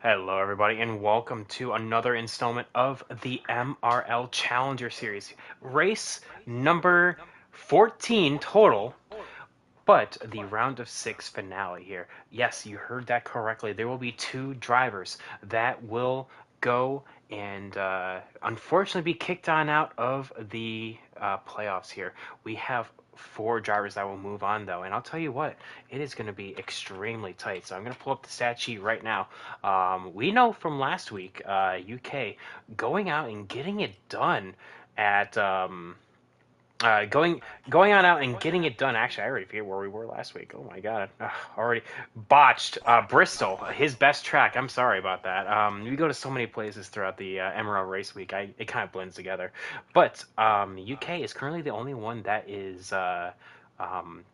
Hello, everybody, and welcome to another installment of the MRL Challenger Series. Race number 14 total, but the round of six finale here. Yes, you heard that correctly. There will be two drivers that will go and unfortunately be kicked on out of the playoffs here. We have four drivers that will move on, though, and I'll tell you what, it is going to be extremely tight. So I'm going to pull up the stat sheet right now. We know from last week, UK going out and getting it done at going on out and getting it done. Actually, I already forget where we were last week. Oh my god, already botched. Bristol, his best track. I'm sorry about that. We go to so many places throughout the MRL race week. It kind of blends together. But UK is currently the only one that is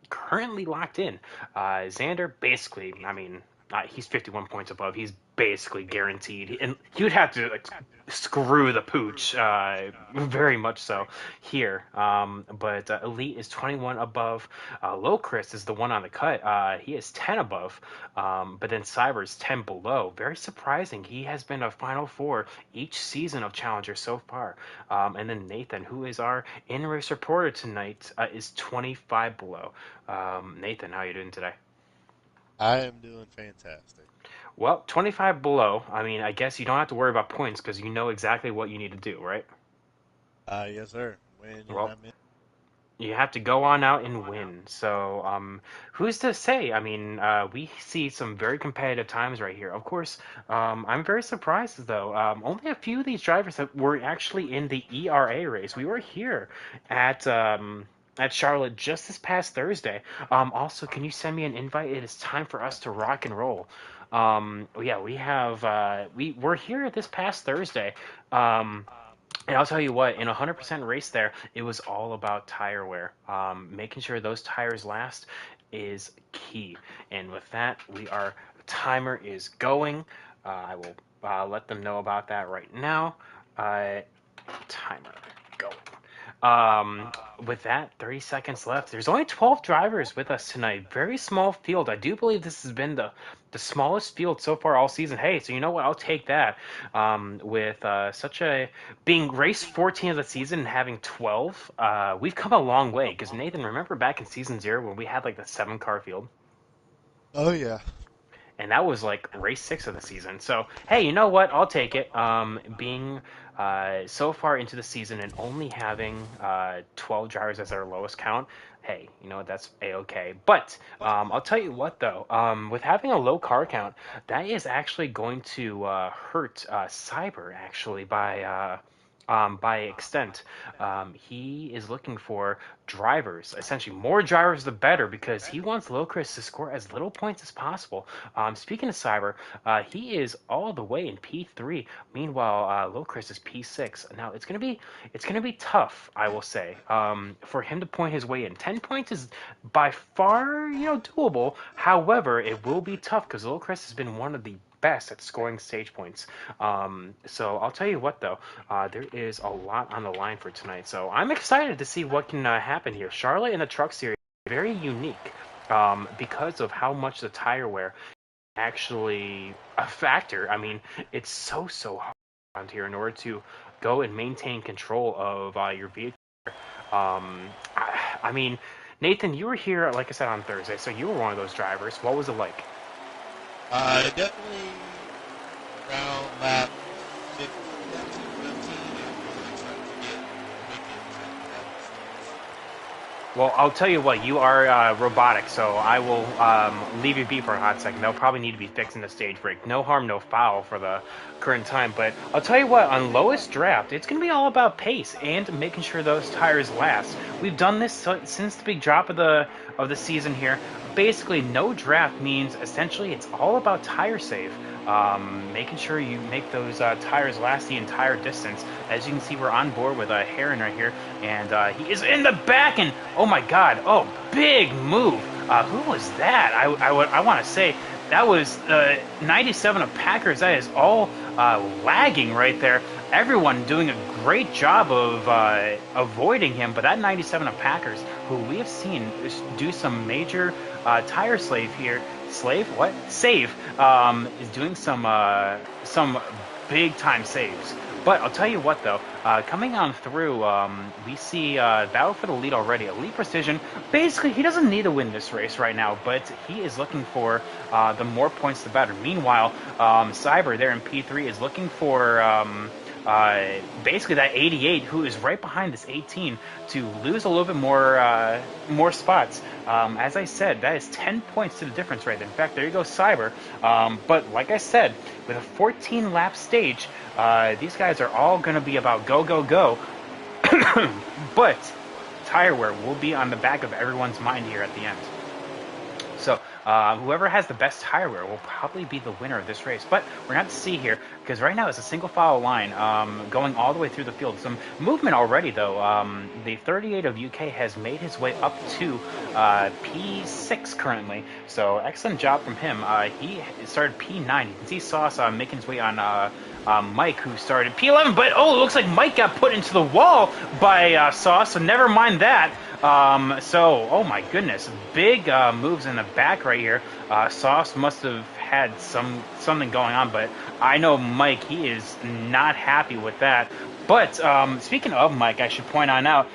currently locked in. Xander, basically, I mean, he's 51 points above. He's basically guaranteed, and he would have to like screw the pooch, very much so here. But Elite is 21 above. Low Chris is the one on the cut. He is 10 above. But then Cyber is 10 below. Very surprising. He has been a Final Four each season of Challenger so far. And then Nathan, who is our in-race reporter tonight, is 25 below. Nathan, how are you doing today? I am doing fantastic. Well, 25 below. I mean, I guess you don't have to worry about points because you know exactly what you need to do, right? Yes, sir. When and Well, I'm in. you have to go on out and win. So, who's to say? I mean, we see some very competitive times right here. Of course, I'm very surprised though. Only a few of these drivers that were actually in the ERA race. We were here at at Charlotte just this past Thursday. Also, can you send me an invite? It is time for us to rock and roll. Yeah, we have we're here this past Thursday. And I'll tell you what, in a 100% race there, it was all about tire wear. Making sure those tires last is key. And with that, timer is going. I will let them know about that right now. Uh, Timer going. Um, with that, 30 seconds left. There's only 12 drivers with us tonight. Very small field. I do believe this has been the smallest field so far all season. Hey, so you know what? I'll take that. With such a being race 14 of the season and having 12, we've come a long way. Because Nathan, remember back in season zero when we had like the 7 car field? Oh yeah. And that was like race 6 of the season. So hey, you know what? I'll take it. Being so far into the season and only having 12 drivers as our lowest count. Hey, you know what? That's a-okay. But I'll tell you what though, with having a low car count, that is actually going to hurt Cyber actually by extent. He is looking for drivers, essentially more drivers the better, because he wants Lilchrist to score as little points as possible. Speaking of Cyber, he is all the way in P3. Meanwhile, Lilchrist is P6. Now it's gonna be tough, I will say, for him to point his way in. 10 points is by far doable. However, it will be tough because Lilchrist has been one of the best at scoring stage points. So I'll tell you what, though, there is a lot on the line for tonight. So I'm excited to see what can happen here. Charlotte in the Truck Series very unique because of how much the tire wear actually a factor. I mean, it's so hard around here in order to go and maintain control of your vehicle. I mean, Nathan, you were here, like I said, on Thursday, so you were one of those drivers. What was it like? Definitely around lap 15 to 15 and really trying to get wickets and Well, I'll tell you what, you are robotic, so I will leave you be for a hot second. They'll probably need to be fixing the stage break. No harm, no foul for the current time. But I'll tell you what, on lowest draft, it's going to be all about pace and making sure those tires last. We've done this since the big drop of the season here. Basically, no draft means essentially it's all about tire save. Making sure you make those tires last the entire distance. As you can see, we're on board with Heron right here, and he is in the back, and oh my god, oh, big move. Who was that? I want to say that was 97 of Packers. That is all lagging right there. Everyone doing a great job of avoiding him, but that 97 of Packers, who we have seen do some major tire slave here, Slave, what? Save, is doing some big time saves. But I'll tell you what, though, coming on through, we see battle for the lead already. Elite Precision. Basically, he doesn't need to win this race right now, but he is looking for the more points, the better. Meanwhile, Cyber there in P3 is looking for basically that 88, who is right behind this 18, to lose a little bit more spots. As I said, that is 10 points to the difference right there. In fact, there you go, Cyber. But like I said, with a 14 lap stage, these guys are all going to be about go, go, go. But tire wear will be on the back of everyone's mind here at the end. So whoever has the best tire wear will probably be the winner of this race. But we're going to have to see here, because right now it's a single file line going all the way through the field. Some movement already, though. The 38 of UK has made his way up to P6 currently. So excellent job from him. He started P9. You can see Sauce making his way on Mike, who started P11. But, oh, it looks like Mike got put into the wall by Sauce, so never mind that. Oh my goodness, big moves in the back right here. Sauce must have had something going on, but I know Mike, he is not happy with that. But speaking of Mike, I should point on out,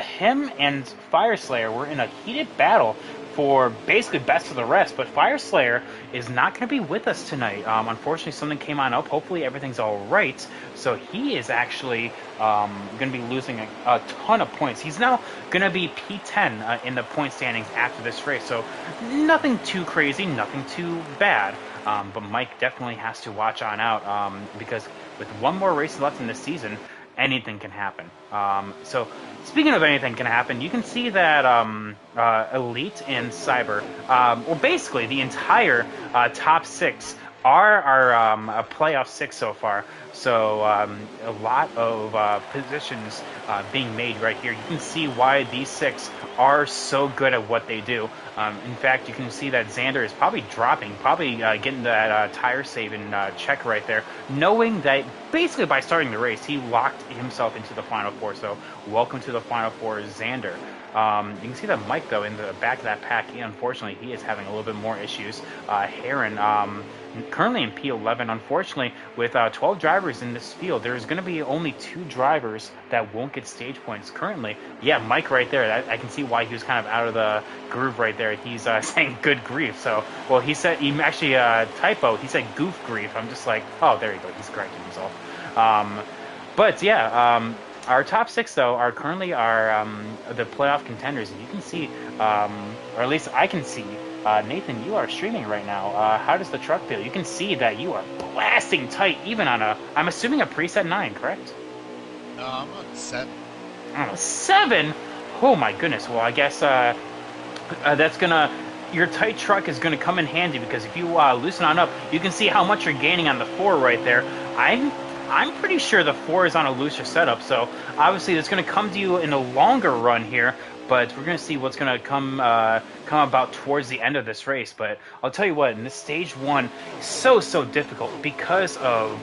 him and Fireslayer were in a heated battle for basically best of the rest, but Fireslayer is not going to be with us tonight. Unfortunately, something came on up. Hopefully, everything's all right. So he is actually going to be losing a ton of points. He's now going to be P10 in the point standings after this race. So nothing too crazy, nothing too bad. But Mike definitely has to watch on out because with one more race left in this season, anything can happen. So speaking of anything can happen, you can see that Elite and Cyber, well, basically the entire top six are our playoff six so far. So a lot of positions being made right here. You can see why these six are so good at what they do. In fact, you can see that Xander is probably dropping, probably getting that tire save in check right there, knowing that basically by starting the race, he locked himself into the Final Four. So welcome to the Final Four, Xander. You can see that Mike, though, in the back of that pack, unfortunately, he is having a little bit more issues. Heron, currently in P11, unfortunately, with 12 drivers in this field, there's going to be only 2 drivers that won't get stage points currently. Yeah, Mike right there, I can see why he was kind of out of the groove right there. He's saying good grief. So, well, he said, he actually typo, he said goof grief. I'm just like, oh, there you go, he's correcting himself. But yeah, our top 6, though, are currently the playoff contenders, and you can see, or at least I can see, Nathan, you are streaming right now. How does the truck feel? You can see that you are blasting tight, even on I'm assuming a preset 9, correct? No, I'm on 7. On a 7? Oh my goodness. Well, I guess that's gonna. Your tight truck is gonna come in handy, because if you loosen on up, you can see how much you're gaining on the 4 right there. I'm pretty sure the 4 is on a looser setup, so obviously it's going to come to you in a longer run here, but we're going to see what's going to come about towards the end of this race. But I'll tell you what, in this stage 1, so difficult because of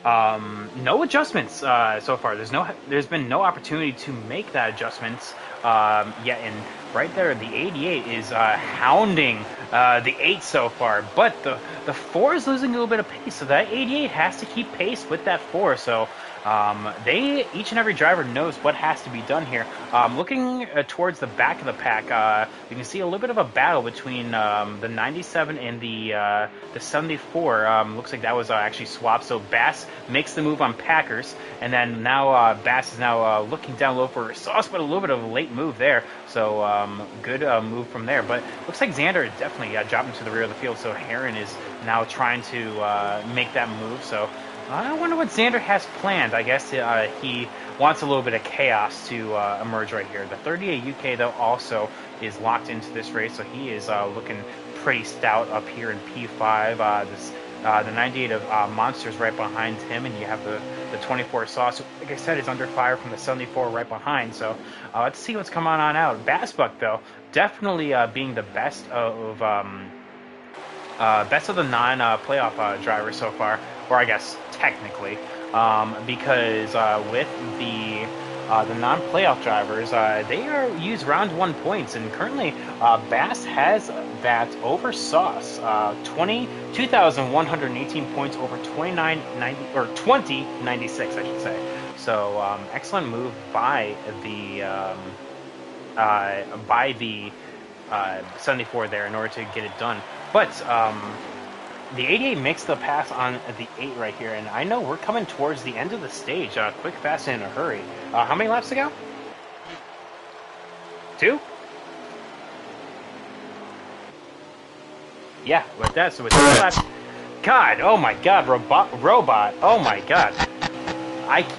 no adjustments so far. There's been no opportunity to make that adjustments yet, and right there, the 88 is hounding the 8 so far, but the 4 is losing a little bit of pace, so that 88 has to keep pace with that 4. So each and every driver knows what has to be done here. Looking towards the back of the pack, you can see a little bit of a battle between the 97 and the 74. Looks like that was actually swapped. So Bass makes the move on Packers, and then now Bass is now looking down low for Sauce, but a little bit of a late move there. So good move from there. But looks like Xander definitely dropped into the rear of the field. So Heron is now trying to make that move. So I wonder what Xander has planned. I guess he wants a little bit of chaos to emerge right here. The 38 UK, though, also is locked into this race, so he is looking pretty stout up here in P5. The 98 of Monsters right behind him, and you have the 24 Sauce, who, like I said, is under fire from the 74 right behind. So let's see what's coming on out. Bassbuck, though, definitely being the best of the non-playoff drivers so far, or I guess technically, because with the the non-playoff drivers, they use round one points, and currently Bass has that over Sauce, 2,118 points over 2990 or 2096, I should say. So excellent move by the 74 there in order to get it done. But the 88 makes the pass on the 8 right here, and I know we're coming towards the end of the stage. Quick, fast, and in a hurry. How many laps to go? 2? Yeah, with that, so with 2 laps. God, oh my God, robot, oh my God.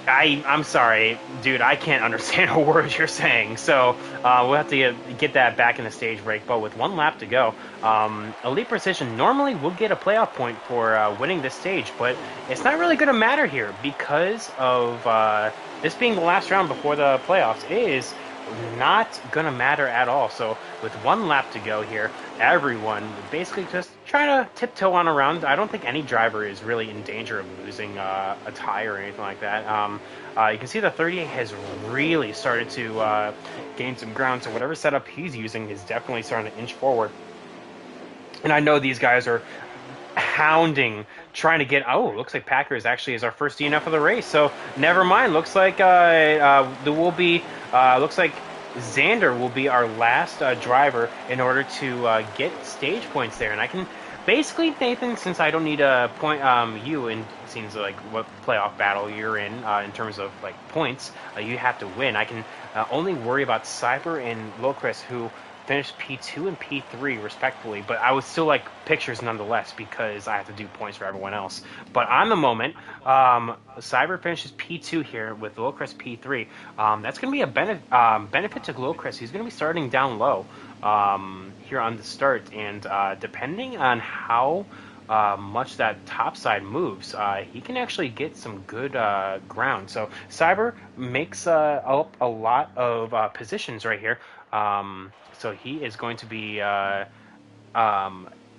I'm sorry, dude. I can't understand a word you're saying. So we'll have to get that back in the stage break. But with 1 lap to go, Elite Precision normally will get a playoff point for winning this stage, but it's not really going to matter here because of this being the last round before the playoffs. It is not going to matter at all. So with 1 lap to go here, everyone basically just trying to tiptoe on around. I don't think any driver is really in danger of losing a tire or anything like that. You can see the 38 has really started to gain some ground, so whatever setup he's using is definitely starting to inch forward. And I know these guys are hounding, trying to get. Oh, looks like Packers actually is our first DNF of the race. So never mind. Looks like there will be. Looks like Xander will be our last driver in order to get stage points there. And I can basically, Nathan, since I don't need a point, you, and it seems like what playoff battle you're in terms of like points, you have to win. I can only worry about Cyber and Locris, who finished P2 and P3 respectively, but I would still like pictures nonetheless because I have to do points for everyone else. But on the moment, Cyber finishes P2 here with Locris P3. That's going to be a benefit to Locris. He's going to be starting down low here on the start, and depending on how much that top side moves, he can actually get some good ground. So Cyber makes up a lot of positions right here. So he is going to be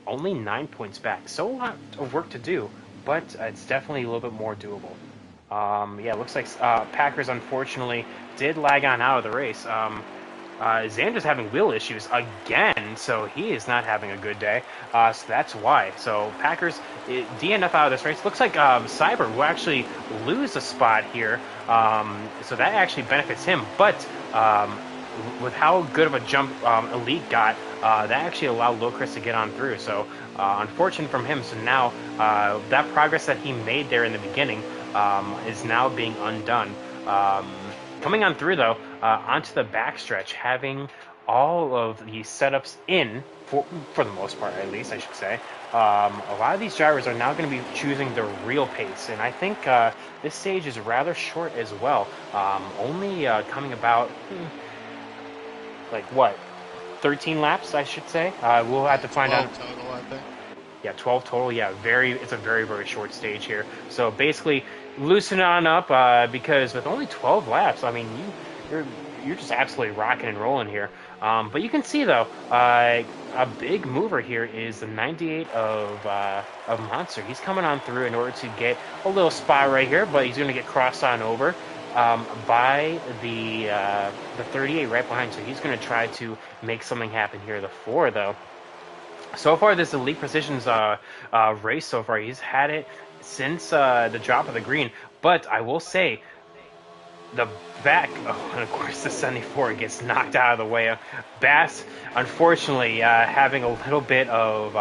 only 9 points back. So a lot of work to do, but it's definitely a little bit more doable. Yeah, looks like Packers unfortunately did lag on out of the race. Xander's having wheel issues again, so he is not having a good day. So that's why. So Packers DNF out of this race. Looks like Cyber will actually lose a spot here, so that actually benefits him. But with how good of a jump Elite got, that actually allowed Locris to get on through. So unfortunate from him. So now that progress that he made there in the beginning is now being undone. Coming on through, though, onto the backstretch, having all of the setups in, for the most part at least, I should say. A lot of these drivers are now going to be choosing the real pace, and I think this stage is rather short as well. Only coming about, like what, 13 laps, I should say. We'll have to find out. Total, I think. Yeah, 12 total. Yeah, it's a very, very short stage here. So basically, loosen on up because with only 12 laps, I mean, you're just absolutely rocking and rolling here. But you can see though, a big mover here is the 98 of Monster. He's coming on through in order to get a little spot right here, but he's going to get crossed on over by the 38 right behind. So he's going to try to make something happen here. The 4 though. So far, this Elite Precision's race so far, he's had it since the drop of the green. But I will say, the back, oh, and of course the 74 gets knocked out of the way. Bass, unfortunately, having a little bit of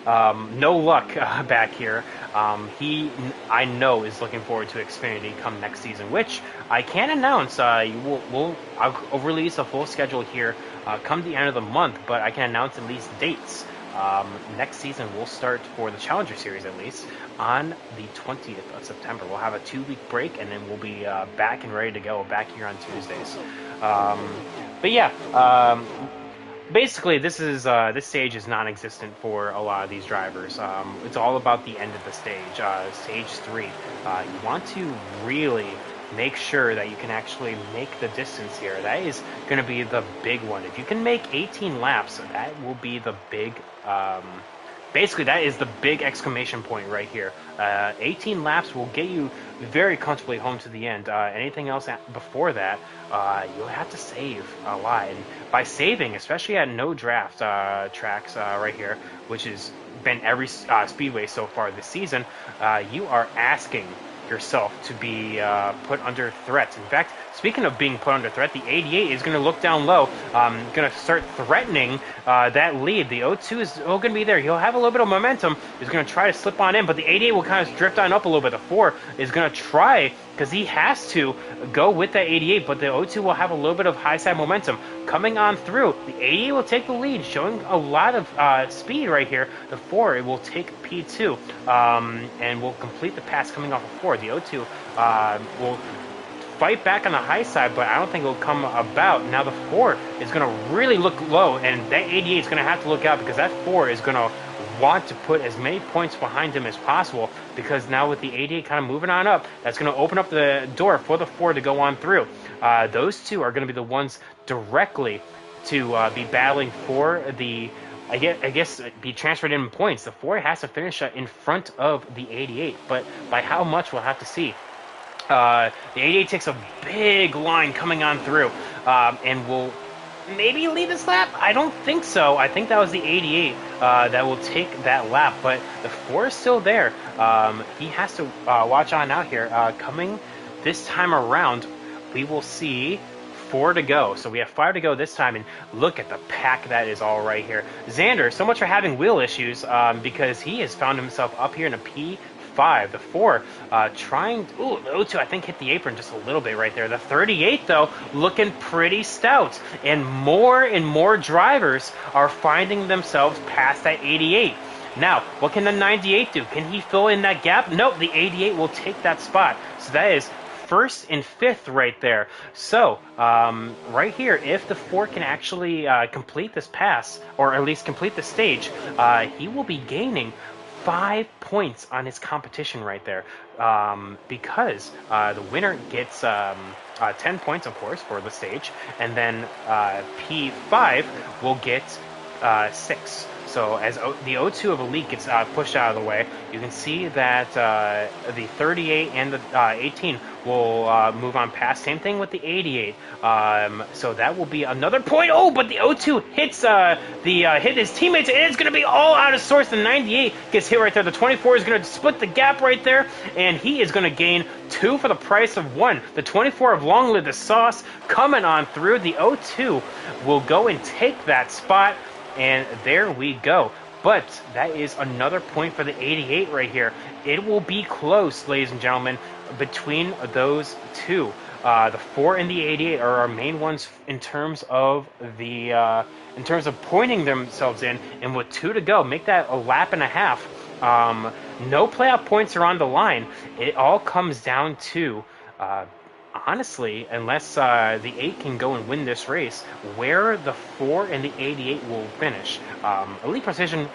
no luck back here. I know, is looking forward to Xfinity come next season, which I can announce. I'll release a full schedule here come the end of the month, but I can announce at least dates. Next season will start for the Challenger Series at least on the 20th of September. We'll have a 2-week break, and then we'll be back and ready to go back here on Tuesdays. But yeah, basically this stage is non-existent for a lot of these drivers. It's all about the end of the stage, stage 3. You want to really make sure that you can actually make the distance here. That is going to be the big one. If you can make 18 laps, that will be the big basically that is the big exclamation point right here. 18 laps will get you very comfortably home to the end. Anything else before that, you'll have to save a lot. And by saving, especially at no draft tracks right here, which has been every speedway so far this season, you are asking yourself to be put under threat. In fact, speaking of being put under threat, the 88 is going to look down low, going to start threatening that lead. The 02 is still going to be there. He'll have a little bit of momentum. He's going to try to slip on in, but the 88 will kind of drift on up a little bit. The 4 is going to try, because he has to go with that 88, but the 02 will have a little bit of high side momentum. Coming on through, the 88 will take the lead, showing a lot of speed right here. The 4 it will take P2 and will complete the pass coming off of 4. The 02 will fight back on the high side, but I don't think it'll come about. Now the 4 is going to really look low, and that 88 is going to have to look out, because that 4 is going to want to put as many points behind him as possible, because now with the 88 kind of moving on up, that's going to open up the door for the 4 to go on through. Those two are going to be the ones directly to be battling for the, I guess, be transferred in points. The 4 has to finish in front of the 88, but by how much we'll have to see. The 88 takes a big line coming on through, and will maybe lead this lap. I don't think so. I think that was the 88 that will take that lap, but the 4 is still there. He has to watch on out here. Coming this time around, we will see 4 to go. So we have 5 to go this time, and look at the pack that is all right here. Xander, so much for having wheel issues, because he has found himself up here in a P5. The 4 trying, the 02 I think hit the apron just a little bit right there. The 38 though looking pretty stout, and more drivers are finding themselves past that 88. Now, what can the 98 do? Can he fill in that gap? Nope, the 88 will take that spot. So that is first and fifth right there. So right here, if the 4 can actually complete this pass, or at least complete the stage, he will be gaining 5 points on his competition right there, because the winner gets 10 points, of course, for the stage, and then P5 will get 6. So as the 02 of Elite gets pushed out of the way, you can see that the 38 and the 18 will move on past. Same thing with the 88. So that will be another point. Oh, but the 02 hits hit his teammates, and it's going to be all out of sorts. The 98 gets hit right there. The 24 is going to split the gap right there, and he is going to gain 2 for the price of 1. The 24 of Long Live the Sauce coming on through. The 02 will go and take that spot. And there we go. But that is another point for the 88 right here. It will be close, ladies and gentlemen, between those two. The 4 and the 88 are our main ones in terms of the pointing themselves in. And with 2 to go, make that a lap and a half. No playoff points are on the line. It all comes down to honestly, unless the 8 can go and win this race, where the 4 and the 88 will finish. Elite Precision,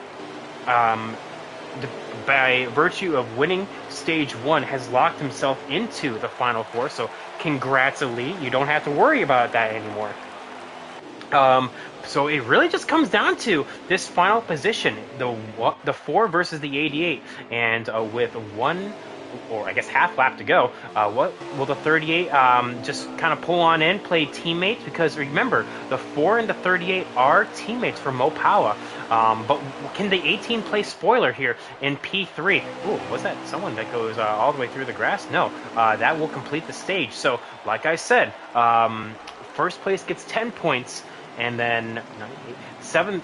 by virtue of winning Stage 1, has locked himself into the Final 4, so congrats, Elite. You don't have to worry about that anymore. So it really just comes down to this final position, the 4 versus the 88, and with 1, or I guess half lap to go, what will the 38 just kind of pull on in, play teammates? Because remember, the 4 and the 38 are teammates for Mo Powa. But can the 18 play spoiler here in P3? Ooh, was that someone that goes all the way through the grass? No, that will complete the stage. So, like I said, first place gets 10 points, and then 7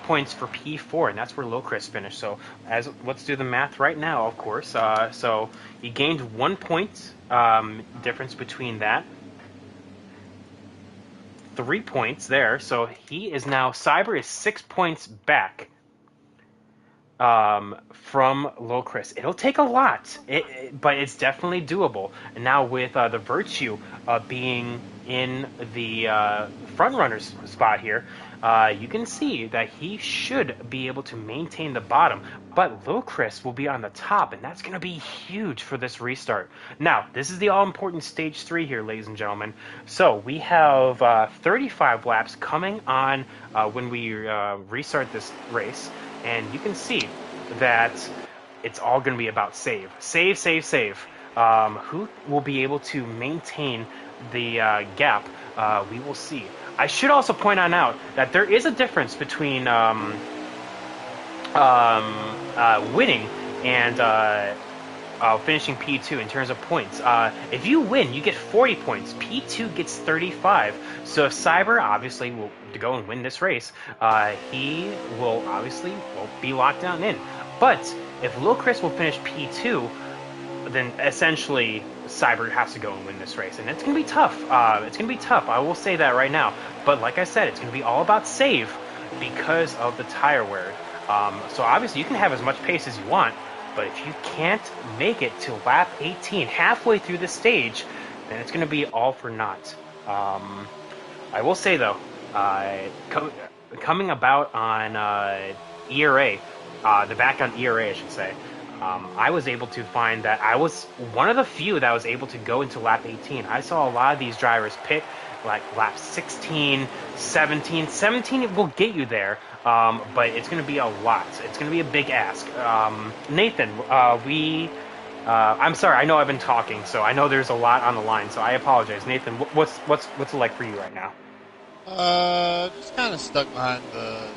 points for P4, and that's where Locris finished. So let's do the math right now, of course. So he gained 1 point difference between that. 3 points there. So he is now, Cyber is 6 points back from Locris. It'll take a lot, but it's definitely doable. And now with the Virtue being in the front runner's spot here, you can see that he should be able to maintain the bottom, but Locris will be on the top, and that's going to be huge for this restart. Now, this is the all-important Stage 3 here, ladies and gentlemen. So we have 35 laps coming on when we restart this race. and you can see that it's all going to be about save. Save, save, save. Who will be able to maintain the gap? We will see. I should also point on out that there is a difference between winning and finishing P2 in terms of points. If you win, you get 40 points. P2 gets 35. So if Cyber obviously will to go and win this race, he will obviously be locked down in. But if Lil Chris will finish P2, then essentially Cyber has to go and win this race, and it's gonna be tough. It's gonna be tough. I will say that right now. But like I said, it's gonna be all about save because of the tire wear. So obviously you can have as much pace as you want, but if you can't make it to lap 18 halfway through the stage, then it's gonna be all for naught. I will say though, coming about on ERA, the back on ERA, I should say. I was able to find that I was one of the few that was able to go into lap 18. I saw a lot of these drivers pit like lap 16, 17. 17 will get you there, but it's going to be a lot. It's going to be a big ask. Nathan, I'm sorry. I know I've been talking, so I know there's a lot on the line. So I apologize, Nathan. What's it like for you right now? Just kind of stuck behind the.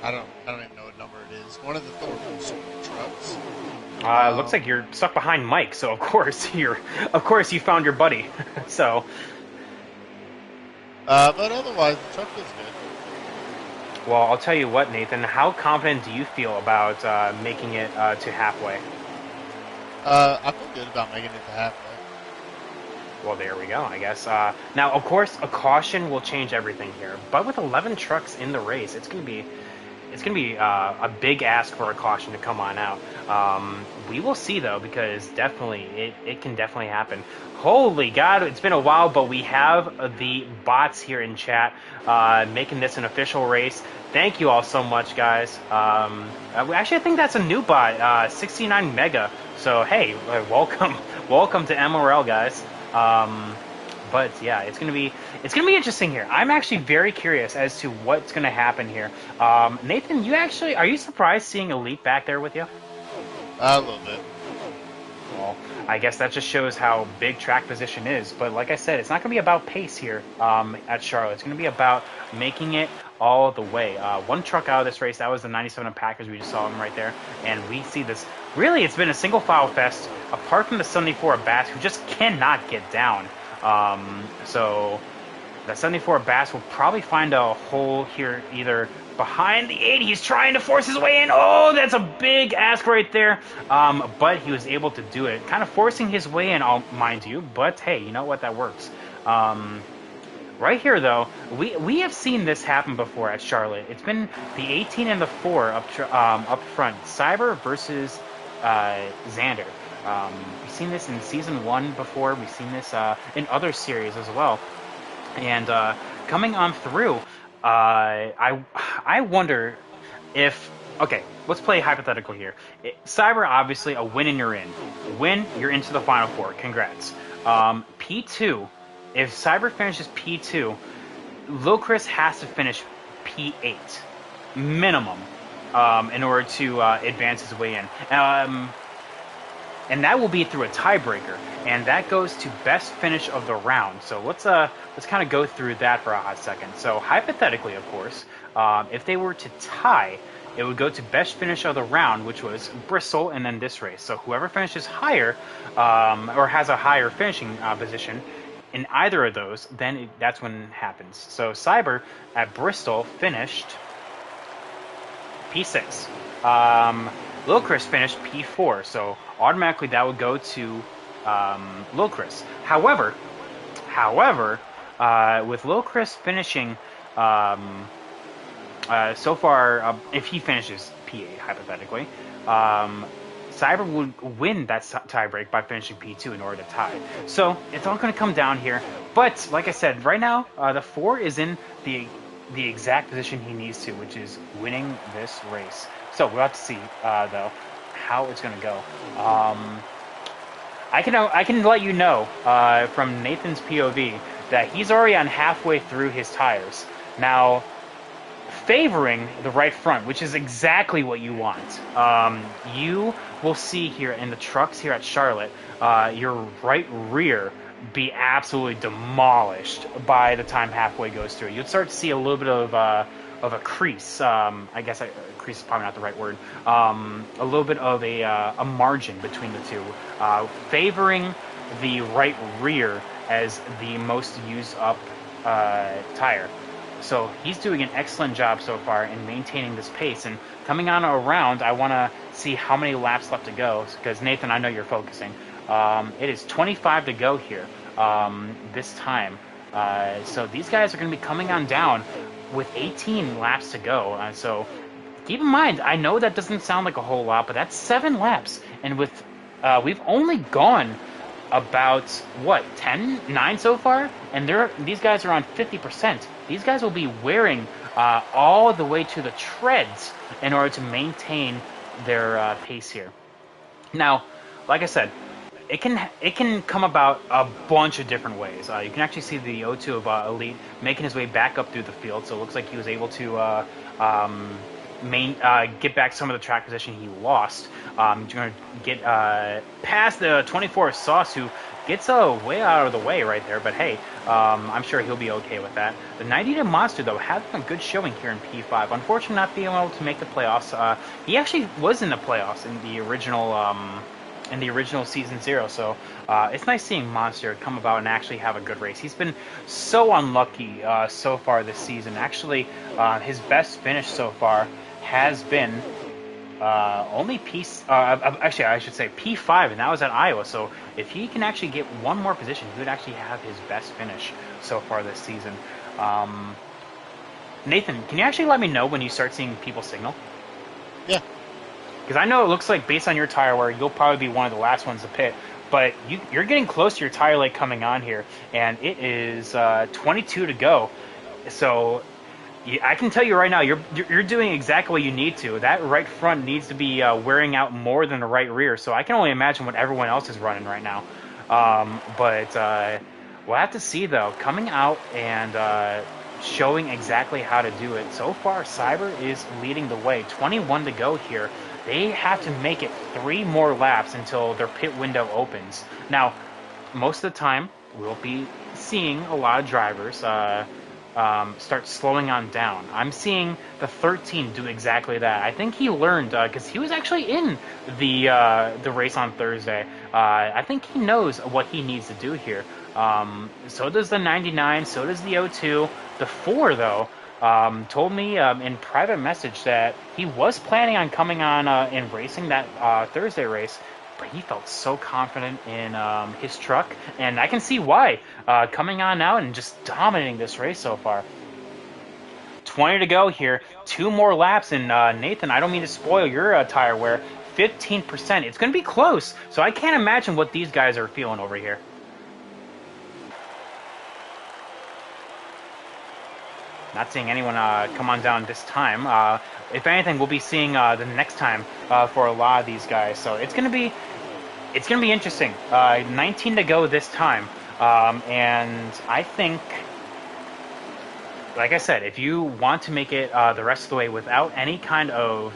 I don't even know what number it is. One of the Thor trucks. Looks like you're stuck behind Mike, so of course you found your buddy. So, but otherwise the truck is good. well, I'll tell you what, Nathan. How confident do you feel about making it to halfway? I feel good about making it to halfway. Well, there we go, I guess. Now, of course, a caution will change everything here. But with 11 trucks in the race, it's going to be a big ask for a caution to come on out. We will see though, because definitely it can definitely happen. Holy God, it's been a while, but we have the bots here in chat making this an official race. Thank you all so much, guys. Actually, I think that's a new bot, 69 Mega. So hey, welcome to MRL, guys. But yeah, it's gonna be interesting here. I'm actually very curious as to what's gonna happen here. Nathan, are you surprised seeing Elite back there with you? A little bit. Well, I guess that just shows how big track position is. But like I said, it's not gonna be about pace here at Charlotte. It's gonna be about making it all the way. One truck out of this race, that was the 97 Packers. We just saw him right there, and we see this. Really, it's been a single file fest, apart from the 74 Bass, who just cannot get down. So the 74 Bass will probably find a hole here, either behind the 80. He's trying to force his way in. Oh, that's a big ask right there. But he was able to do it, kind of forcing his way in, mind you. But hey, you know what? That works. Right here, though, we have seen this happen before at Charlotte. It's been the 18 and the 4 up front. Cyber versus Xander. We've seen this in Season 1 before. We've seen this in other series as well. And coming on through, I wonder if... Okay, let's play hypothetical here. Cyber, obviously, a win and you're in. Win, you're into the Final Four. Congrats. P2, if Cyber finishes P2, Lil Chris has to finish P8. Minimum. In order to advance his way in. And that will be through a tiebreaker, and that goes to best finish of the round. So let's kind of go through that for a hot second. So hypothetically, of course, if they were to tie, it would go to best finish of the round, which was Bristol, and then this race. So whoever finishes higher, or has a higher finishing position in either of those, then that's when it happens. So Cyber at Bristol finished P6. Lil Chris finished P4, so automatically that would go to Lil Chris. However, with Lil Chris finishing so far, if he finishes P8 hypothetically, Cyber would win that tiebreak by finishing P2 in order to tie. So it's all going to come down here. But like I said, right now the 4 is in the exact position he needs to, which is winning this race. So we'll have to see, though, how it's going to go. I can let you know from Nathan's POV that he's already on halfway through his tires. Now, favoring the right front, which is exactly what you want. You will see here in the trucks here at Charlotte, your right rear be absolutely demolished by the time halfway goes through. You'll start to see a little bit of a crease. I guess crease is probably not the right word. A little bit of a margin between the two, favoring the right rear as the most used up tire. So he's doing an excellent job so far in maintaining this pace. And coming on around, I want to see how many laps left to go. Because Nathan, I know you're focusing. It is 25 to go here this time. So these guys are going to be coming on down with 18 laps to go. So keep in mind, I know that doesn't sound like a whole lot, but that's 7 laps. And with we've only gone about what 9 so far, and these guys are on 50%. These guys will be wearing all the way to the treads in order to maintain their pace here. Now, like I said, it can come about a bunch of different ways. You can actually see the O2 of Elite making his way back up through the field, so it looks like he was able to get back some of the track position he lost. You're going to get past the 24 Sauce, who gets way out of the way right there, but hey, I'm sure he'll be okay with that. The 90 Monster, though, having a good showing here in P5. Unfortunately, not being able to make the playoffs. He actually was in the playoffs in the original Season 0, so it's nice seeing Monster come about and actually have a good race. He's been so unlucky so far this season. Actually, his best finish so far has been only actually I should say P5, and that was at Iowa. So if he can actually get one more position, he would actually have his best finish so far this season. Nathan, can you actually let me know when you start seeing people signal? Yeah. Because I know it looks like, based on your tire wear, you'll probably be one of the last ones to pit. But you're getting close to your tire light coming on here, and it is 22 to go. So I can tell you right now, you're doing exactly what you need to. That right front needs to be wearing out more than the right rear. So I can only imagine what everyone else is running right now. But we'll have to see, though. Coming out and showing exactly how to do it. So far, Cyber is leading the way. 21 to go here. They have to make it 3 more laps until their pit window opens. Now, most of the time, we'll be seeing a lot of drivers start slowing on down. I'm seeing the 13 do exactly that. I think he learned, because he was actually in the race on Thursday. I think he knows what he needs to do here. So does the 99, so does the O2. The 4, though, told me in private message that he was planning on coming on and racing that Thursday race, but he felt so confident in his truck, and I can see why. Coming on out and just dominating this race so far. 20 to go here, 2 more laps, and Nathan, I don't mean to spoil your tire wear, 15%. It's going to be close, so I can't imagine what these guys are feeling over here. Not seeing anyone come on down this time. If anything, we'll be seeing the next time for a lot of these guys. So it's gonna be interesting. 19 to go this time, and I think, like I said, if you want to make it the rest of the way without any kind of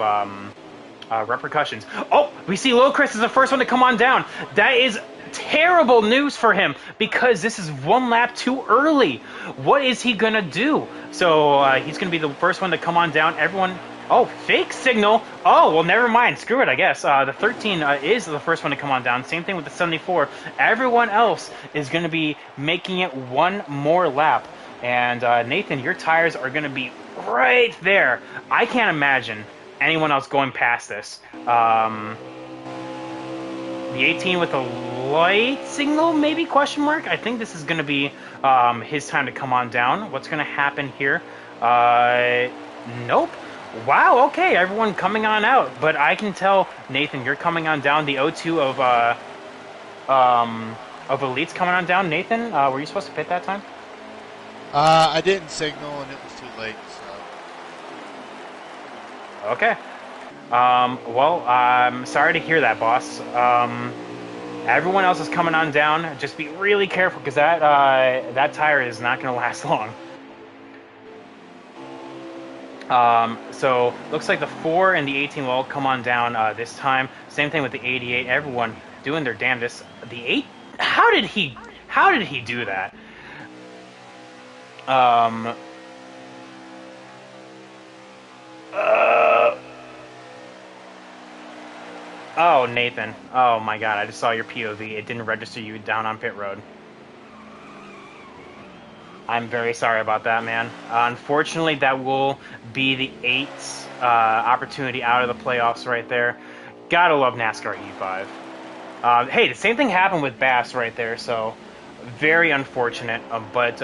repercussions. Oh, we see Lil Chris is the first one to come on down. That is terrible news for him, because this is 1 lap too early. What is he gonna do? So he's gonna be the first one to come on down. Everyone, oh, fake signal. Oh, well, never mind. Screw it, I guess. The 13 is the first one to come on down. Same thing with the 74. Everyone else is gonna be making it 1 more lap. And Nathan, your tires are gonna be right there. I can't imagine anyone else going past this. The 18 with a light signal, maybe, question mark? I think this is going to be his time to come on down. What's going to happen here? Nope. Wow, okay, everyone coming on out. But I can tell, Nathan, you're coming on down. The O2 of Elite's coming on down. Nathan, were you supposed to pit that time? I didn't signal, and it was too late, so. Okay. Well, I'm sorry to hear that, boss. Everyone else is coming on down. Just be really careful, because that tire is not going to last long. So looks like the 4 and the 18 will all come on down this time. Same thing with the 88. Everyone doing their damnedest. The 8. How did he? How did he do that? Um. Uh, oh, Nathan. Oh my God! I just saw your POV. It didn't register you down on pit road. I'm very sorry about that, man. Unfortunately, that will be the 8th opportunity out of the playoffs right there. Gotta love NASCAR E5. Hey, the same thing happened with Bass right there, so very unfortunate. But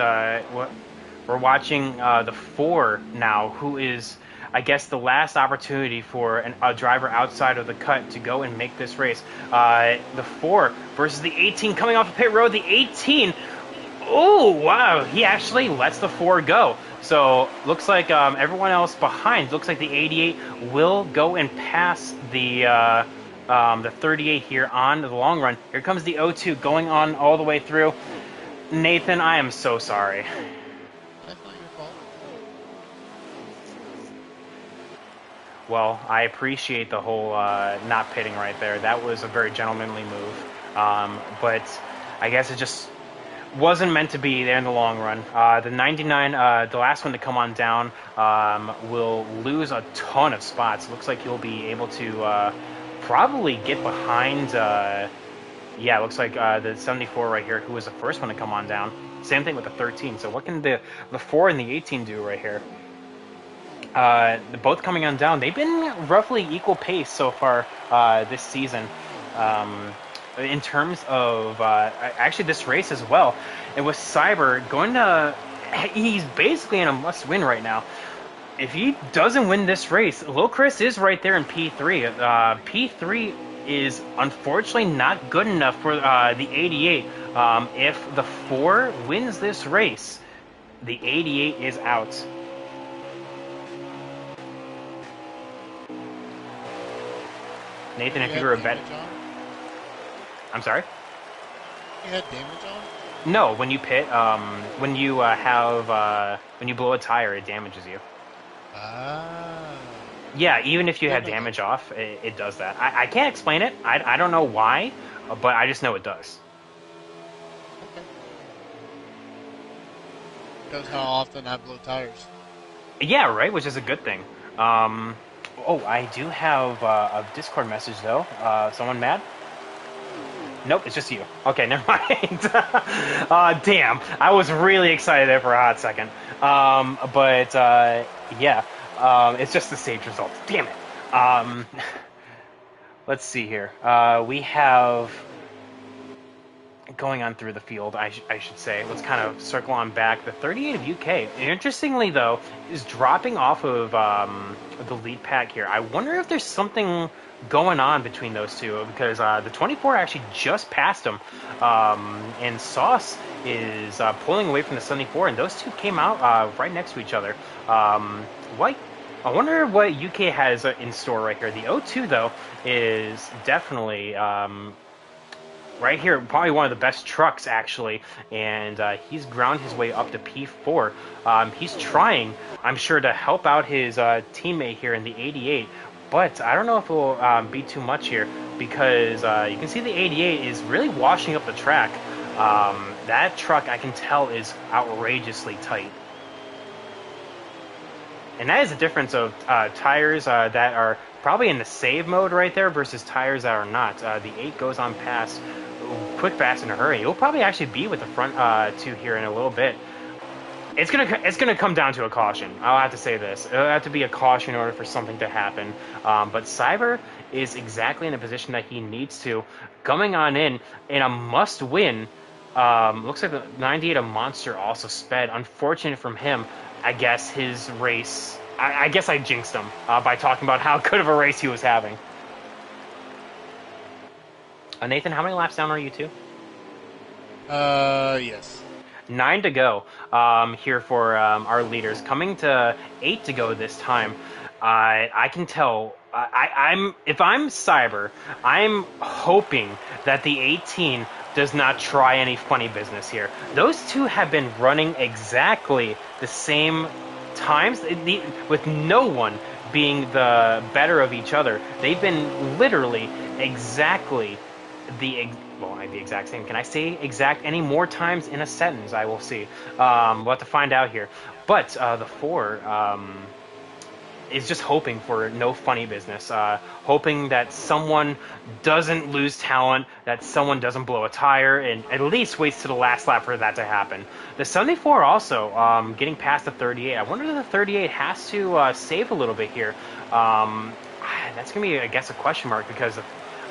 we're watching the 4 now, who is, I guess, the last opportunity for a driver outside of the cut to go and make this race. The 4 versus the 18 coming off the pit road. The 18. Oh, wow. He actually lets the 4 go. So looks like everyone else behind, looks like the 88 will go and pass the 38 here on the long run. Here comes the 02 going on all the way through. Nathan, I am so sorry. That's not your fault. Well, I appreciate the whole not pitting right there. That was a very gentlemanly move. But I guess it just wasn't meant to be there in the long run. The 99, the last one to come on down, will lose a ton of spots. Looks like he'll be able to probably get behind. Yeah, it looks like the 74 right here, who was the first one to come on down. Same thing with the 13. So what can the 4 and the 18 do right here? Both coming on down. They've been roughly equal pace so far this season. In terms of actually this race as well. And with Cyber going to, he's basically in a must-win right now. If he doesn't win this race, Lil Chris is right there in P3. P3 is unfortunately not good enough for the 88. If the 4 wins this race, the 88 is out. Nathan, if you were a bet, I'm sorry. You had damage on? No, when you pit, when you when you blow a tire, it damages you. Ah. Yeah, even if you had damage off, it does that. I can't explain it. I don't know why, but I just know it does. Okay. Shows how often I blow tires. Yeah, right, which is a good thing. Oh, I do have a Discord message though. Someone mad? Nope, it's just you. Okay, never mind. Damn, I was really excited there for a hot second. But yeah, it's just the stage results. Damn it. Let's see here. We have going on through the field, I should say. Let's kind of circle on back. The 38 of UK, interestingly though, is dropping off of the lead pack here. I wonder if there's something going on between those two, because the 24 actually just passed him, and Sauce is pulling away from the 74, and those two came out right next to each other. What? I wonder what UK has in store right here. The O2 though is definitely right here, probably one of the best trucks actually, and he's ground his way up to P4. He's trying, I'm sure, to help out his teammate here in the 88, but I don't know if it will be too much here, because you can see the 88 is really washing up the track. That truck, I can tell, is outrageously tight. And that is the difference of tires that are probably in the save mode right there versus tires that are not. The 8 goes on past quick, fast, in a hurry. It'll probably actually be with the front 2 here in a little bit. It's gonna come down to a caution. I'll have to say this. It'll have to be a caution in order for something to happen. But Cyber is exactly in the position that he needs to. Coming on in a must-win. Looks like the 98 of Monster also sped. Unfortunate from him. I guess his race... I guess I jinxed him by talking about how good of a race he was having. Nathan, how many laps down are you two? Yes. 9 to go here for our leaders. Coming to 8 to go this time. I can tell... if I'm Cyber, I'm hoping that the 18 does not try any funny business here. Those two have been running exactly the same times, with no one being the better of each other, they've been literally exactly the exact same. Can I say exact any more times in a sentence? I will see. We'll have to find out here. But the four is just hoping for no funny business, hoping that someone doesn't lose talent, that someone doesn't blow a tire, and at least waits to the last lap for that to happen. The 74 also getting past the 38. I wonder if the 38 has to save a little bit here. That's going to be, I guess, a question mark because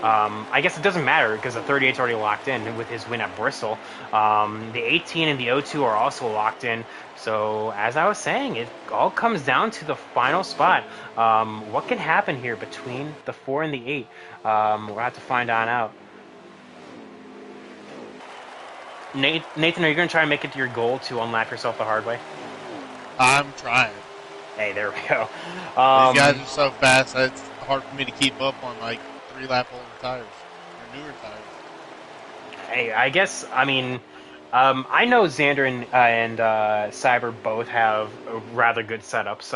I guess it doesn't matter because the 38's already locked in with his win at Bristol. The 18 and the 02 are also locked in. So, as I was saying, it all comes down to the final spot. What can happen here between the 4 and the 8? We'll have to find on out. Nathan, are you going to try and make it your goal to unlap yourself the hard way? I'm trying. Hey, there we go. These guys are so fast that it's hard for me to keep up on like 3-lap older tires or newer tires. Hey, I guess, I mean, I know Xander and Cyber both have rather good setups.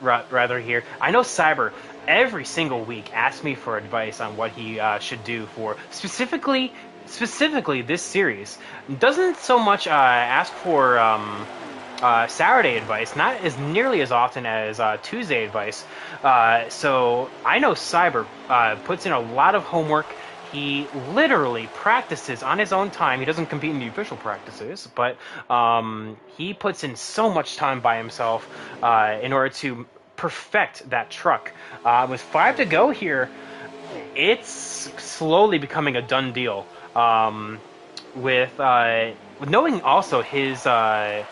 Rather here, I know Cyber every single week asks me for advice on what he should do for specifically this series. Doesn't so much ask for Saturday advice, not as nearly as often as Tuesday advice. So I know Cyber puts in a lot of homework. He literally practices on his own time. He doesn't compete in the official practices, but he puts in so much time by himself in order to perfect that truck. With 5 to go here, it's slowly becoming a done deal. With knowing also his luck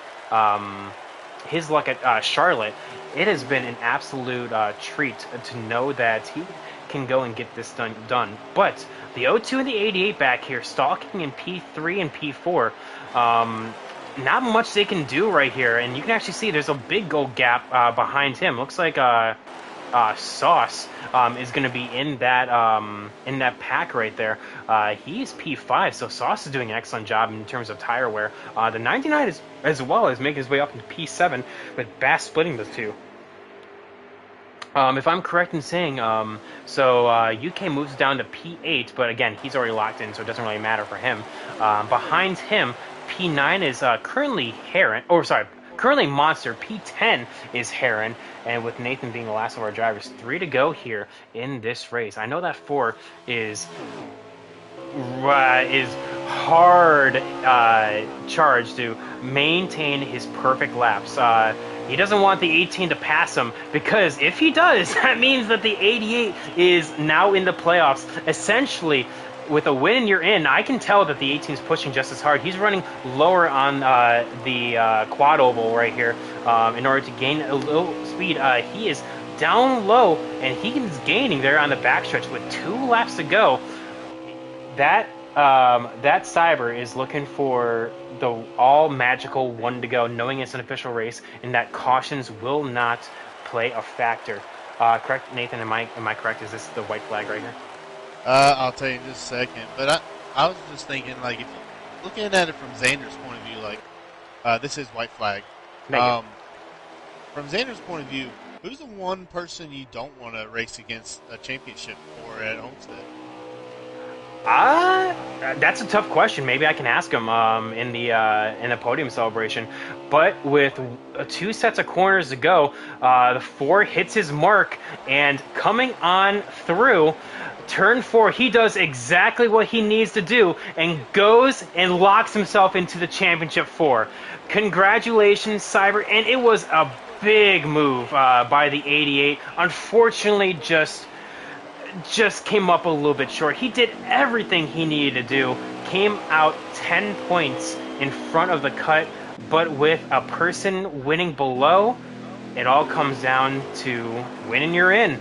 at Charlotte, it has been an absolute treat to know that he can go and get this done. But the 02 and the 88 back here, stalking in P3 and P4, not much they can do right here. And you can actually see there's a big gold gap behind him. Looks like Sauce is going to be in that pack right there. He's P5, so Sauce is doing an excellent job in terms of tire wear. The 99 is, as well, is making his way up into P7 with Bass splitting the two. If I'm correct in saying, UK moves down to P8, but again, he's already locked in, so it doesn't really matter for him. Behind him, P9 is currently currently Monster. P10 is Heron, and with Nathan being the last of our drivers, 3 to go here in this race. I know that 4 is hard charge to maintain his perfect laps. He doesn't want the 18 to pass him, because if he does, that means that the 88 is now in the playoffs. Essentially, with a win, you're in. I can tell that the 18 is pushing just as hard. He's running lower on the quad oval right here in order to gain a little speed. He is down low, and he is gaining there on the backstretch with 2 laps to go. That Cyber is looking for the all magical 1 to go, knowing it's an official race and that cautions will not play a factor. Correct, Nathan? Am I correct? Is this the white flag right here? I'll tell you in just a second. But I was just thinking, like, if you're looking at it from Xander's point of view, like, this is white flag. From Xander's point of view, who's the one person you don't want to race against a championship for at Homestead? That's a tough question. Maybe I can ask him in the podium celebration. But with 2 sets of corners to go, the 4 hits his mark, and coming on through turn 4, he does exactly what he needs to do and goes and locks himself into the championship 4. Congratulations, Cyber, and it was a big move by the 88. Unfortunately, just came up a little bit short. He did everything he needed to do, came out 10 points in front of the cut, but with a person winning below, it all comes down to winning you're in.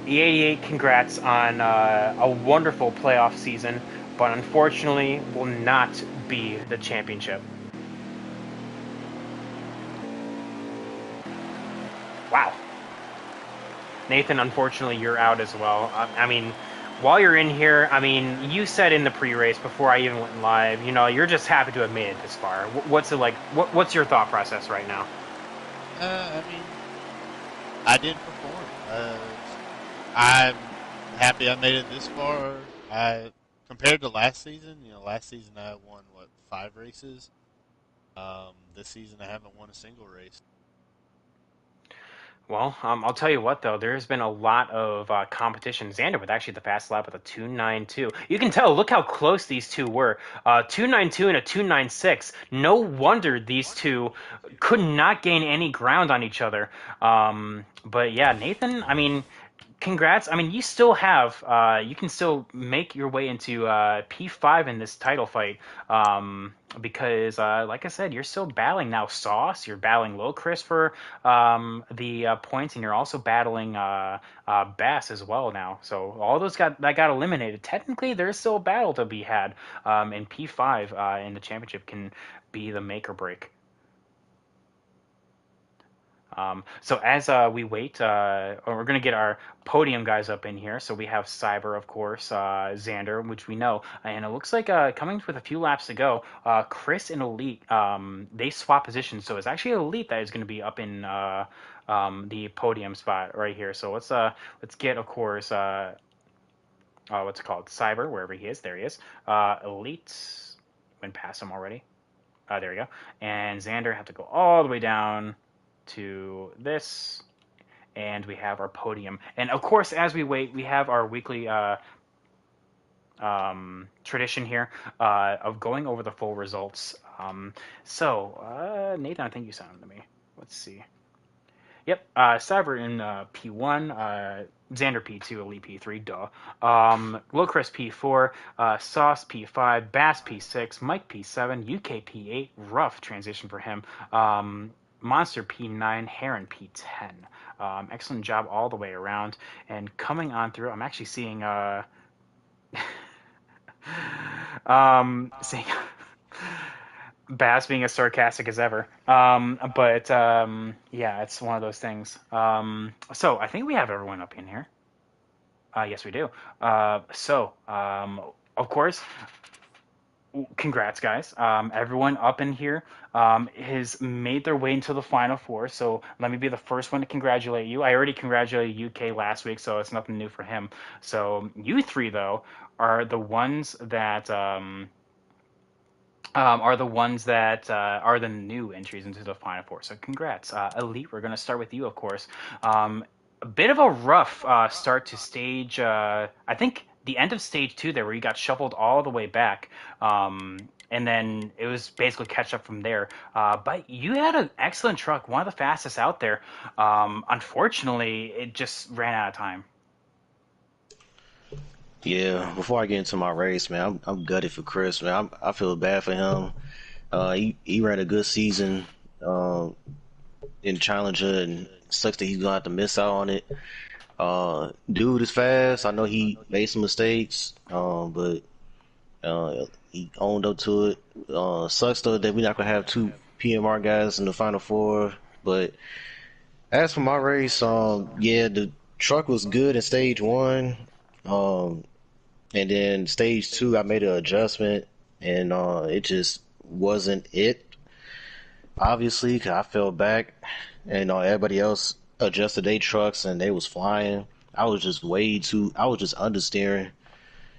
The 88, congrats on a wonderful playoff season, but unfortunately will not be the championship. Wow. Nathan, unfortunately, you're out as well. I mean, while you're in here, I mean, you said in the pre-race before I even went live, you know, you're just happy to have made it this far. What's it like? What's your thought process right now? I mean, I didn't perform. I'm happy I made it this far. I compared to last season, last season I won what 5 races. This season I haven't won a single race. Well, I'll tell you what though, there's been a lot of competition. Xander with actually the fast lap with a 2.92. You can tell. Look how close these two were. 2.92 and a 2.96. No wonder these two could not gain any ground on each other. But yeah, Nathan. I mean, congrats. I mean, you still have, you can still make your way into P5 in this title fight. Because, like I said, you're still battling now Sauce, you're battling Lil Chris for the points, and you're also battling Bass as well now. So all those got eliminated. Technically, there's still a battle to be had, and P5 in the championship can be the make or break. So as we wait, we're going to get our podium guys up in here. So we have Cyber, of course, Xander, which we know, and it looks like coming with a few laps to go, Chris and Elite, they swap positions. So it's actually Elite that is going to be up in the podium spot right here. So let's get, of course, what's it called, Cyber, wherever he is. There he is. Elite went past him already. There we go. And Xander have to go all the way down to this, and we have our podium. And of course, as we wait, we have our weekly tradition here of going over the full results. Nathan, I think you sent them to me. Let's see. Yep, Cyber in P1, Xander P2, Elite P3, duh. Lilchrist P4, Sauce P5, Bass P6, Mike P7, UK P8, rough transition for him. Monster P9, Heron P10. Excellent job all the way around. And coming on through, I'm actually seeing seeing Bass being as sarcastic as ever. Yeah, it's one of those things. So I think we have everyone up in here. Yes, we do. Of course, congrats, guys. Everyone up in here has made their way into the final four. So let me be the first one to congratulate you. I already congratulated UK last week, so it's nothing new for him. So you three, though, are the ones that are the new entries into the final four. So congrats, Elite. We're going to start with you, of course. A bit of a rough start to stage. I think the end of stage two there, where you got shuffled all the way back. And then it was basically catch up from there. But you had an excellent truck, one of the fastest out there. Unfortunately, it just ran out of time. Yeah, before I get into my race, man, I'm gutted for Chris, man. I feel bad for him. He ran a good season in Challenger, and sucks that he's gonna have to miss out on it. Dude is fast. I know he made some mistakes, but he owned up to it. Sucks though that we're not gonna have two PMR guys in the final four. But as for my race, yeah, the truck was good in stage one. Um, And then stage two, I made an adjustment, and it just wasn't it. Obviously, 'cause I fell back, and everybody else adjusted their trucks, and they was flying. I was just way too. I was just understeering,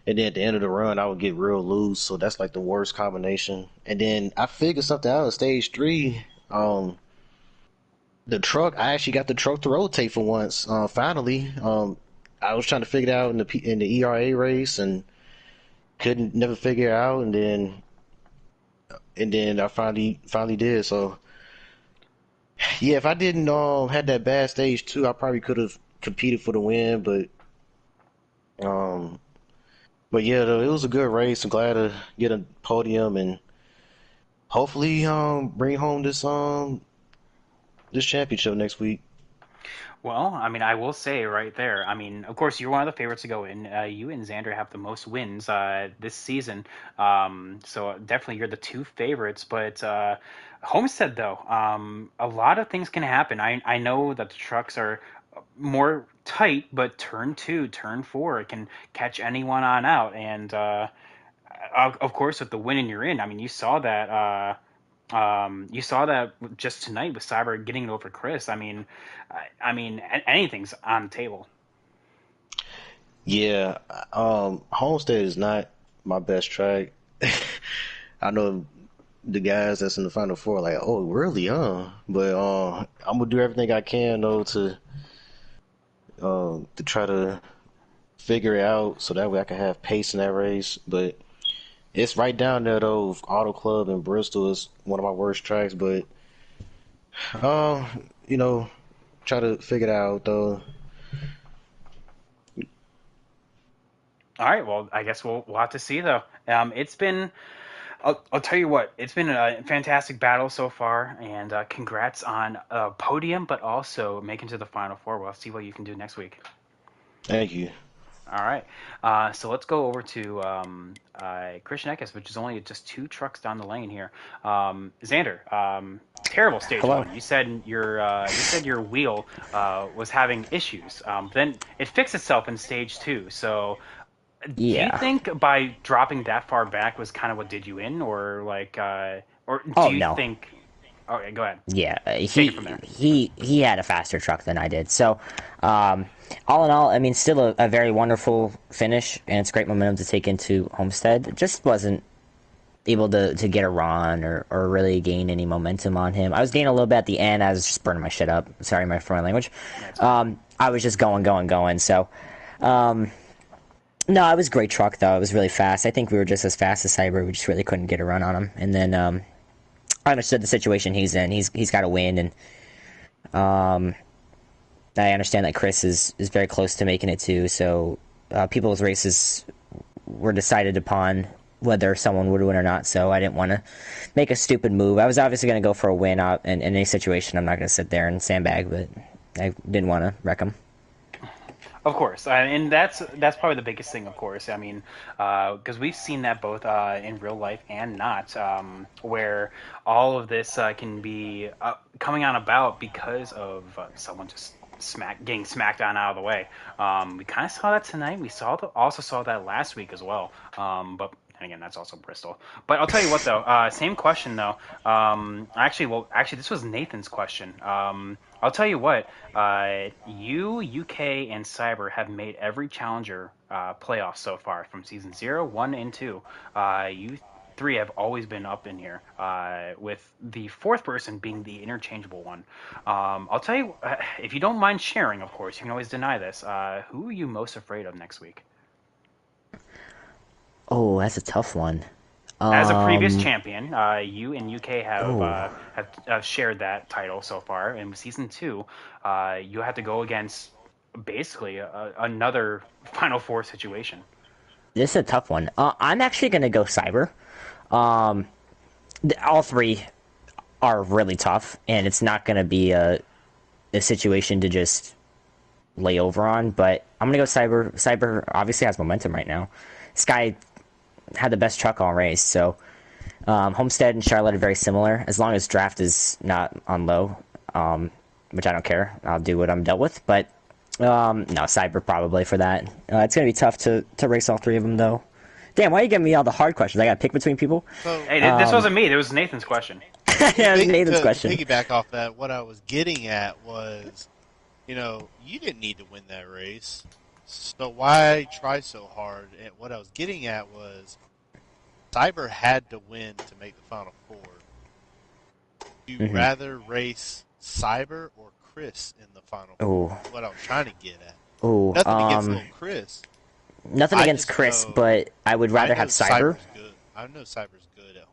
and then at the end of the run, I would get real loose. So that's like the worst combination. And then I figured something out in stage three. The truck, I actually got the truck to rotate for once. Finally, I was trying to figure it out in the ERA race, and couldn't never figure it out, and then I finally did. So yeah, if I didn't had that bad stage two, I probably could have competed for the win. Um but yeah, though, it was a good race. I'm glad to get a podium and hopefully bring home this championship next week. Well, I mean, I will say right there. I mean, of course, you're one of the favorites to go in. You and Xander have the most wins this season, so definitely you're the two favorites. But Homestead, though, a lot of things can happen. I know that the trucks are more tight, but turn two, turn four, it can catch anyone on out. And of course, with the win and you're in, I mean, you saw that. You saw that just tonight with Cyber getting it over Chris. Anything's on the table. Yeah, Homestead is not my best track. I know the guys that's in the final four like, oh, really, huh? But I'm gonna do everything I can though to try to figure it out so that way I can have pace in that race. But it's right down there though. Auto Club in Bristol is one of my worst tracks, but um, you know, try to figure it out though. All right. Well, I guess we'll have to see though. It's been. I'll tell you what. It's been a fantastic battle so far, and congrats on a podium, but also making to the final four. We'll see what you can do next week. Thank you. All right. So let's go over to Christian Eckes, which is only just 2 trucks down the lane here. Xander, terrible stage Hello. one. You said your wheel was having issues. Then it fixed itself in stage two. So do you Yeah. think by dropping that far back was kind of what did you in, or or do Oh you no. think? Okay, go ahead. Yeah. Take it from there. He had a faster truck than I did. So, all in all, I mean, still a very wonderful finish, and it's great momentum to take into Homestead. It just wasn't able to get a run or really gain any momentum on him. I was gaining a little bit at the end. I was just burning my shit up. Sorry, for my language. I was just going. So, no, it was a great truck though. It was really fast. I think we were just as fast as Cyber. We just really couldn't get a run on him. And then I understood the situation he's in. He's got to win, and I understand that Chris is very close to making it too. So people's races were decided upon whether someone would win or not. So I didn't want to make a stupid move. I was obviously going to go for a win out in any situation. I'm not going to sit there and sandbag, but I didn't want to wreck him. Of course, and that's probably the biggest thing. Of course, I mean, because we've seen that both in real life and not, where all of this can be coming on about because of someone just getting smacked on out of the way. We kind of saw that tonight. Also saw that last week as well. But and again, that's also Bristol. But I'll tell you what, though. Same question, though. Actually, this was Nathan's question. I'll tell you what. You, UK, and Cyber have made every challenger playoff so far from season 0, 1, and 2. You three have always been up in here, with the fourth person being the interchangeable one. I'll tell you, if you don't mind sharing, of course, you can always deny this. Who are you most afraid of next week? Oh, that's a tough one. As a previous Um, champion, you and UK oh, have shared that title so far. And with season 2, you have to go against basically another Final Four situation. this is a tough one. I'm actually gonna go Cyber. Um, all three are really tough, and it's not gonna be a situation to just lay over on. But I'm gonna go Cyber. Cyber obviously has momentum right now. Sky had the best truck all race, so Homestead and Charlotte are very similar. As long as draft is not on low, which I don't care. I'll do what I'm dealt with. But no, Cyber probably for that. It's gonna be tough to race all three of them though. Damn, why are you giving me all the hard questions? I gotta pick between people. So Hey, this wasn't me. It was Nathan's question. Yeah, it was Nathan's to question. piggyback off that, what I was getting at was, you didn't need to win that race, so why try so hard? And what I was getting at was, Cyber had to win to make the Final Four. Do you rather race Cyber or Chris in the Final Four? Ooh, What I was trying to get at. ooh. Nothing against little Chris. Nothing I against just Chris, know but I would rather I know have Cyber. Cyber's good. I know Cyber's good at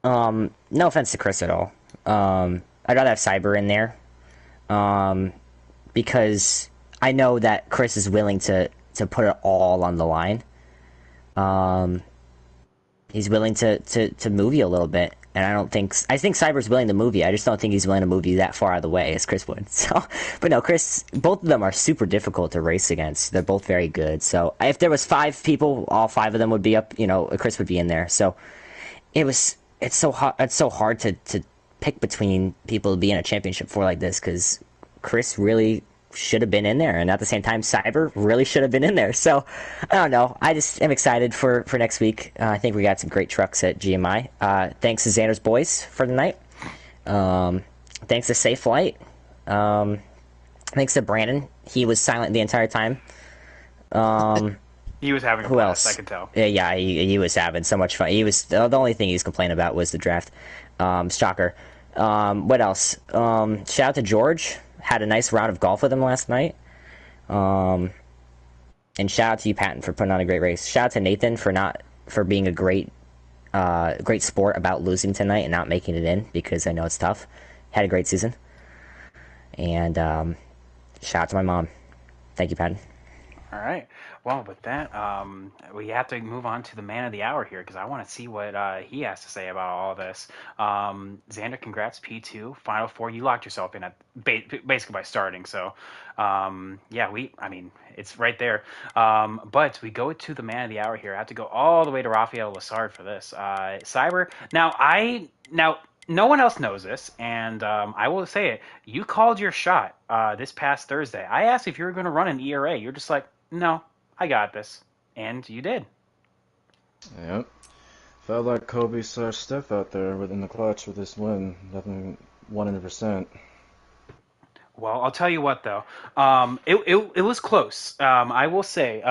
Homestead. No offense to Chris at all. I'd rather have Cyber in there. Because I know that Chris is willing to put it all on the line. He's willing to move you a little bit, and I think Cyber's willing to move you. I just don't think he's willing to move you that far out of the way as Chris would. So, but no, Chris, both of them are super difficult to race against. They're both very good. So if there was 5 people, all 5 of them would be up. Chris would be in there. So it's so hard. It's so hard to pick between people to be in a championship for like this because Chris really should have been in there, and at the same time, Cyber really should have been in there. So, I don't know. I just am excited for next week. I think we got some great trucks at GMI. Thanks to Xander's boys for the night. Thanks to Safe Flight. Thanks to Brandon. He was silent the entire time. He was having a Who blast, else? I could tell. Yeah, he was having so much fun. He was the only thing he was complaining about was the draft. Shocker. What else? Shout out to George. Had a nice round of golf with him last night. And shout out to you, Patton, for putting on a great race. Shout out to Nathan for being a great sport about losing tonight and not making it in, because I know it's tough. Had a great season. And shout out to my mom. Thank you, Patton. All right. Well, with that, we have to move on to the man of the hour here because I want to see what he has to say about all this. Xander, congrats, P2, Final Four. You locked yourself in at basically by starting. So, yeah, it's right there. But we go to the man of the hour here. I have to go all the way to Rafael Lassard for this. Cyber. Now, no one else knows this, and I will say it. You called your shot this past Thursday. I asked if you were going to run an ERA. You're just like, no, I got this. And you did. Yep. Felt like Kobe / Steph out there within the clutch with this win. Definitely 100%. Well, I'll tell you what, though. It was close. I will say,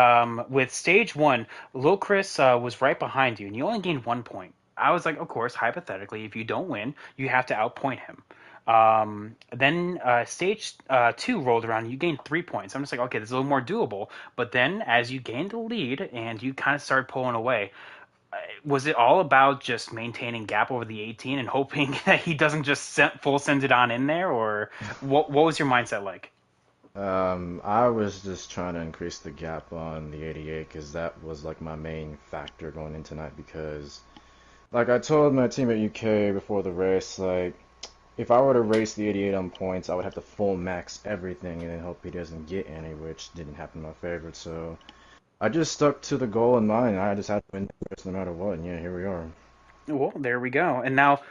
with stage one, Lil Chris was right behind you, and you only gained 1 point. I was like, of course, hypothetically, if you don't win, you have to outpoint him. Then stage two rolled around, and you gained 3 points. I'm just like, okay, this is a little more doable. But then, as you gained the lead and you kind of started pulling away, was it all about just maintaining gap over the 18 and hoping that he doesn't just send it on in there, or what was your mindset like? I was just trying to increase the gap on the 88 because that was like my main factor going in tonight. Because, like I told my team at UK before the race, like if I were to race the 88 on points, I would have to full max everything and then hope he doesn't get any, which didn't happen in my favor. So I just stuck to the goal in mind. I just had to win the race no matter what, and yeah, here we are. Well, there we go. And now,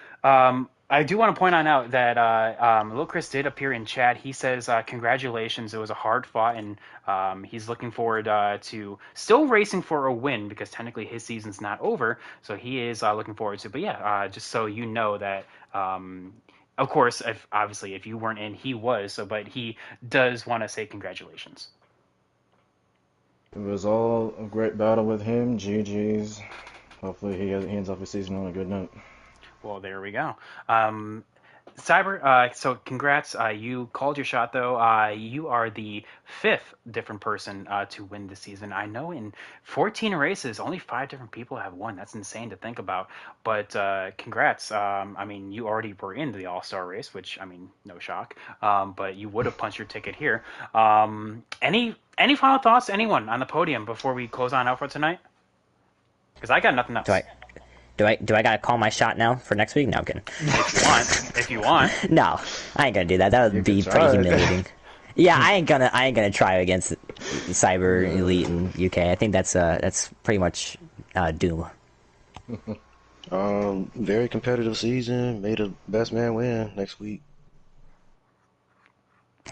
I do want to point on out that Lil Chris did appear in chat. He says, congratulations. It was a hard fought, and he's looking forward to still racing for a win because technically his season's not over. So he is looking forward to. But yeah, just so you know that, of course, if you weren't in, he was. So, but he does want to say congratulations. It was all a great battle with him. GG's. Hopefully he ends off his season on a good note. Well, there we go. Cyber, so congrats. You called your shot, though. You are the fifth different person to win this season. I know in 14 races, only 5 different people have won. That's insane to think about. But congrats. You already were in the All-Star race, which, no shock. But you would have punched your ticket here. Any final thoughts, anyone on the podium before we close on out for tonight? Because I got nothing else. Do I gotta call my shot now for next week? No, I'm kidding. If you want. No, I ain't gonna do that. That would be pretty humiliating. Yeah, I ain't gonna try against Cyber Elite in UK. I think that's pretty much doom. Very competitive season. Made a best man win next week.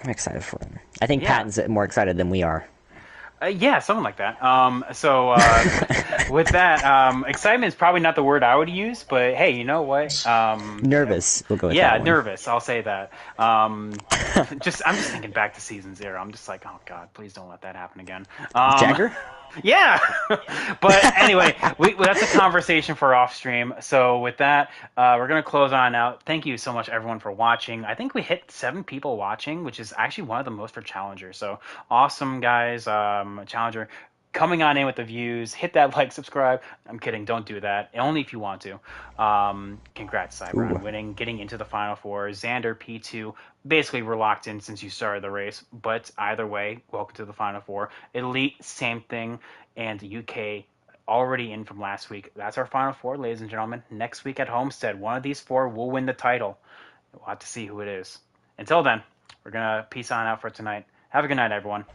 I'm excited for him. I think Patton's more excited than we are. Yeah, something like that. With that, excitement is probably not the word I would use, but hey, you know what? Nervous. We'll go with that one. Nervous. I'll say that. I'm just thinking back to season 0. I'm just like, oh god, please don't let that happen again. Jagger? Yeah, but anyway, that's a conversation for off stream. So with that, we're gonna close on out. Thank you so much, everyone, for watching. I think we hit 7 people watching, which is actually one of the most for Challenger. So awesome, guys. Challenger coming on in with the views. Hit that like, subscribe. I'm kidding. Don't do that. Only if you want to. Congrats, Cyber, on winning, getting into the Final Four. Xander, P2. Basically, we're locked in since you started the race. But either way, welcome to the Final Four. Elite, same thing. And UK already in from last week. That's our Final Four, ladies and gentlemen. Next week at Homestead, one of these 4 will win the title. We'll have to see who it is. Until then, we're going to peace on out for tonight. Have a good night, everyone.